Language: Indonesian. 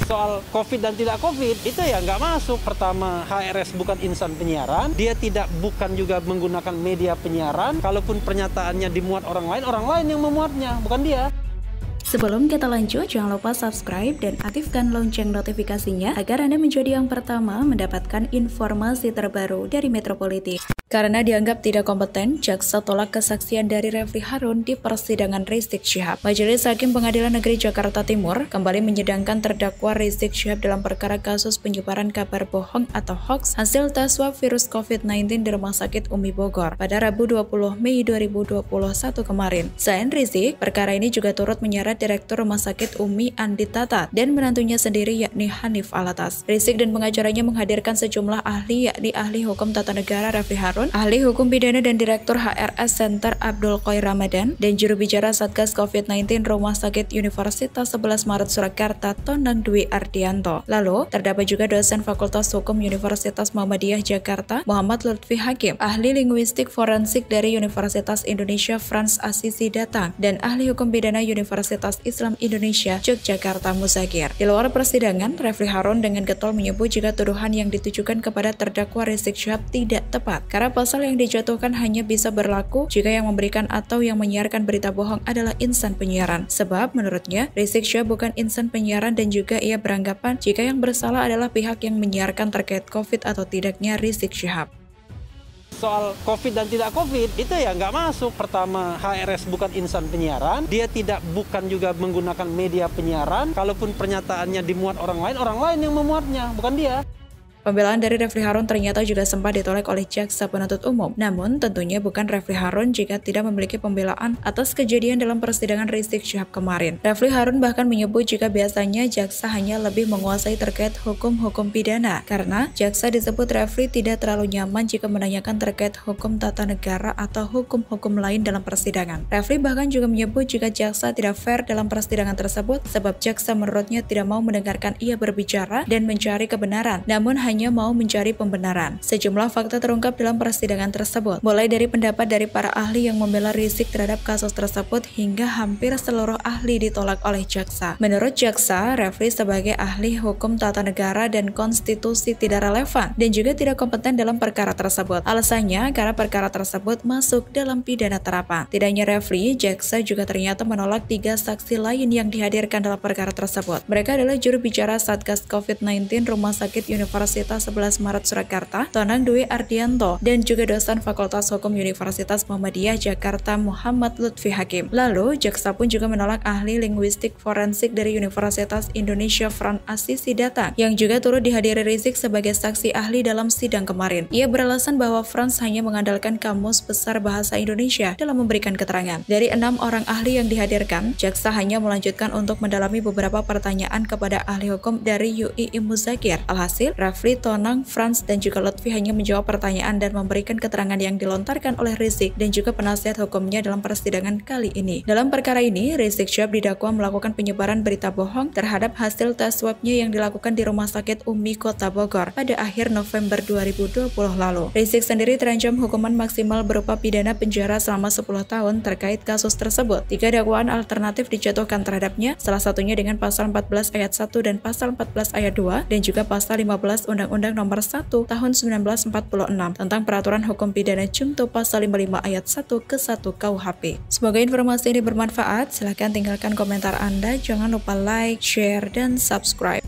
Soal COVID dan tidak COVID, itu ya nggak masuk. Pertama, HRS bukan insan penyiaran. Dia bukan juga menggunakan media penyiaran. Kalaupun pernyataannya dimuat orang lain yang memuatnya, bukan dia. Sebelum kita lanjut, jangan lupa subscribe dan aktifkan lonceng notifikasinya agar Anda menjadi yang pertama mendapatkan informasi terbaru dari Metropolitik. Karena dianggap tidak kompeten, jaksa tolak kesaksian dari Refli Harun di persidangan Rizik Syihab. Majelis Hakim Pengadilan Negeri Jakarta Timur kembali menyidangkan terdakwa Rizik Syihab dalam perkara kasus penyebaran kabar bohong atau hoax hasil tes swab virus COVID-19 di Rumah Sakit Umi Bogor pada Rabu 20 Mei 2021 kemarin. Selain Rizik, perkara ini juga turut menyeret Direktur Rumah Sakit Umi Andi Tatat dan menantunya sendiri yakni Hanif Alatas. Rizik dan pengacaranya menghadirkan sejumlah ahli yakni ahli hukum tata negara Refli Harun, ahli hukum pidana dan Direktur HRS Center Abdul Qair Ramadan, dan juru bicara Satgas COVID-19 Rumah Sakit Universitas 11 Maret Surakarta Tonang Dwi Ardianto. Lalu, terdapat juga dosen Fakultas Hukum Universitas Muhammadiyah Jakarta Muhammad Lutfi Hakim, ahli linguistik forensik dari Universitas Indonesia Frans Assisi datang, dan ahli hukum pidana Universitas Islam Indonesia Yogyakarta Muzakir. Di luar persidangan, Refli Harun dengan getol menyebut jika tuduhan yang ditujukan kepada terdakwa Rizik Syihab tidak tepat, karena pasal yang dijatuhkan hanya bisa berlaku jika yang memberikan atau yang menyiarkan berita bohong adalah insan penyiaran. Sebab menurutnya, Rizik Syihab bukan insan penyiaran dan juga ia beranggapan jika yang bersalah adalah pihak yang menyiarkan terkait COVID atau tidaknya Rizik Syihab. Soal COVID dan tidak COVID, itu ya nggak masuk. Pertama, HRS bukan insan penyiaran. Dia bukan juga menggunakan media penyiaran. Kalaupun pernyataannya dimuat orang lain yang memuatnya, bukan dia. Pembelaan dari Refli Harun ternyata juga sempat ditolak oleh jaksa penuntut umum. Namun, tentunya bukan Refli Harun jika tidak memiliki pembelaan atas kejadian dalam persidangan Rizik Syihab kemarin. Refli Harun bahkan menyebut jika biasanya jaksa hanya lebih menguasai terkait hukum-hukum pidana, karena jaksa disebut Refli tidak terlalu nyaman jika menanyakan terkait hukum tata negara atau hukum-hukum lain dalam persidangan. Refli bahkan juga menyebut jika jaksa tidak fair dalam persidangan tersebut sebab jaksa menurutnya tidak mau mendengarkan ia berbicara dan mencari kebenaran, namun hanya mau mencari pembenaran. Sejumlah fakta terungkap dalam persidangan tersebut, mulai dari pendapat dari para ahli yang membela Rizik terhadap kasus tersebut hingga hampir seluruh ahli ditolak oleh jaksa. Menurut jaksa, Refli sebagai ahli hukum tata negara dan konstitusi tidak relevan dan juga tidak kompeten dalam perkara tersebut. Alasannya karena perkara tersebut masuk dalam pidana terapan. Tidak hanya Refli, jaksa juga ternyata menolak 3 saksi lain yang dihadirkan dalam perkara tersebut. Mereka adalah juru bicara Satgas COVID-19 Rumah Sakit Universitas 11 Maret Surakarta, Tonang Dwi Ardianto, dan juga dosen Fakultas Hukum Universitas Muhammadiyah Jakarta Muhammad Lutfi Hakim. Lalu, jaksa pun juga menolak ahli linguistik forensik dari Universitas Indonesia Frans Assisi datang, yang juga turut dihadiri Rizik sebagai saksi ahli dalam sidang kemarin. Ia beralasan bahwa Frans hanya mengandalkan Kamus Besar Bahasa Indonesia dalam memberikan keterangan. Dari 6 orang ahli yang dihadirkan, jaksa hanya melanjutkan untuk mendalami beberapa pertanyaan kepada ahli hukum dari UII Muzakir. Alhasil, Refli, Tonang, Frans, dan juga Lutfi hanya menjawab pertanyaan dan memberikan keterangan yang dilontarkan oleh Rizik dan juga penasihat hukumnya dalam persidangan kali ini. Dalam perkara ini, Rizik Syihab didakwa melakukan penyebaran berita bohong terhadap hasil tes swabnya yang dilakukan di Rumah Sakit Umi Kota Bogor pada akhir November 2020 lalu. Rizik sendiri terancam hukuman maksimal berupa pidana penjara selama 10 tahun terkait kasus tersebut. 3 dakwaan alternatif dijatuhkan terhadapnya, salah satunya dengan pasal 14 ayat 1 dan pasal 14 ayat 2 dan juga pasal 15 Undang-Undang Nomor 1 Tahun 1946 tentang Peraturan Hukum Pidana Junto Pasal 55 Ayat 1 ke 1 KUHP. Semoga informasi ini bermanfaat. Silahkan tinggalkan komentar Anda. Jangan lupa like, share, dan subscribe.